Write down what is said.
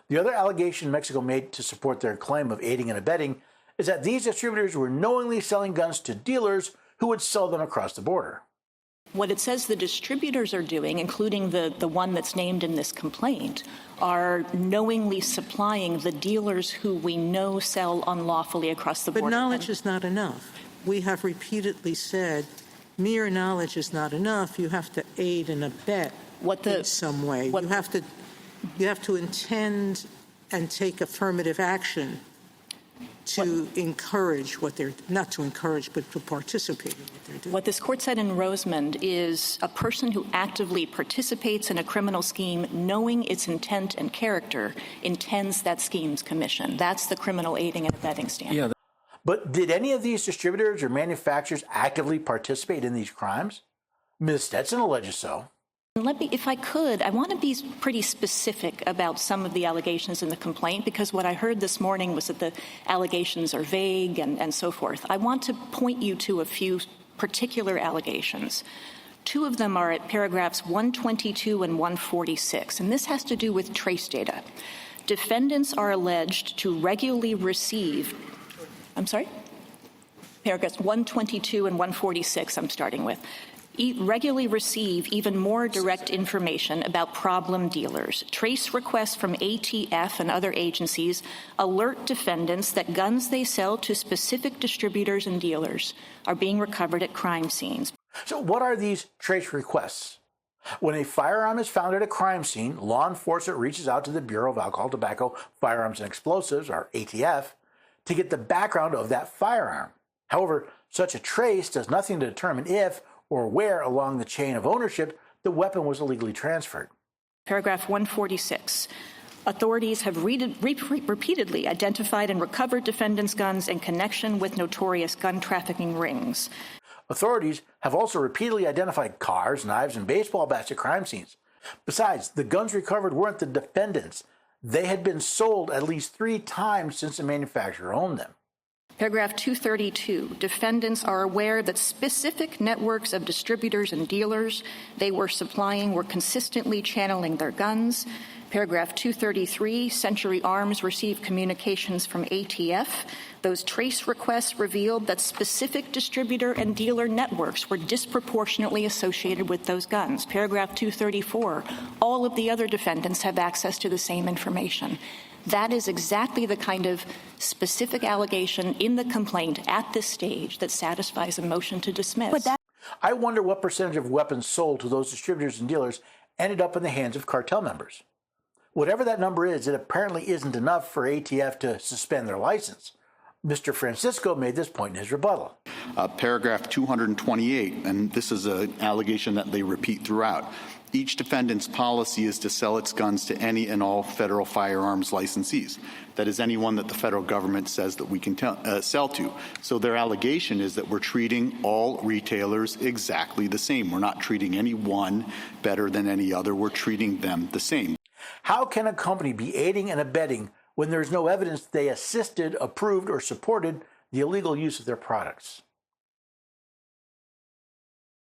The other allegation Mexico made to support their claim of aiding and abetting is that these distributors were knowingly selling guns to dealers who would sell them across the border. What it says the distributors are doing, including the one that's named in this complaint, are knowingly supplying the dealers who we know sell unlawfully across the border. But knowledge is not enough. We have repeatedly said mere knowledge is not enough. You have to aid and abet in some way. You have to intend and take affirmative action to encourage what they're, not to encourage, but to participate in what they're doing. What this court said in Rosemond is a person who actively participates in a criminal scheme, knowing its intent and character, intends that scheme's commission. That's the criminal aiding and abetting standard. Yeah. But did any of these distributors or manufacturers actively participate in these crimes? Ms. Stetson alleges so. If I could, I want to be pretty specific about some of the allegations in the complaint, because what I heard this morning was that the allegations are vague and so forth. I want to point you to a few particular allegations. Two of them are at paragraphs 122 and 146, and this has to do with trace data. Defendants are alleged to regularly receive, paragraphs 122 and 146 I'm starting with. Regularly receive even more direct information about problem dealers. Trace requests from ATF and other agencies alert defendants that guns they sell to specific distributors and dealers are being recovered at crime scenes. So what are these trace requests? When a firearm is found at a crime scene, law enforcement reaches out to the Bureau of Alcohol, Tobacco, Firearms, and Explosives, or ATF, to get the background of that firearm. However, such a trace does nothing to determine if or where along the chain of ownership the weapon was illegally transferred. Paragraph 146. Authorities have repeatedly identified and recovered defendants' guns in connection with notorious gun trafficking rings. Authorities have also repeatedly identified cars, knives, and baseball bats at crime scenes. Besides, the guns recovered weren't the defendants. They had been sold at least 3 times since the manufacturer owned them. Paragraph 232, defendants are aware that specific networks of distributors and dealers they were supplying were consistently channeling their guns. Paragraph 233, Century Arms received communications from ATF. Those trace requests revealed that specific distributor and dealer networks were disproportionately associated with those guns. Paragraph 234, all of the other defendants have access to the same information. That is exactly the kind of specific allegation in the complaint at this stage that satisfies a motion to dismiss. I wonder what percentage of weapons sold to those distributors and dealers ended up in the hands of cartel members. Whatever that number is, it apparently isn't enough for ATF to suspend their license. Mr. Francisco made this point in his rebuttal. Paragraph 228, and this is an allegation that they repeat throughout. Each defendant's policy is to sell its guns to any and all federal firearms licensees. That is anyone that the federal government says that we can sell to. So their allegation is that we're treating all retailers exactly the same. We're not treating any one better than any other. We're treating them the same. How can a company be aiding and abetting when there's no evidence they assisted, approved, or supported the illegal use of their products?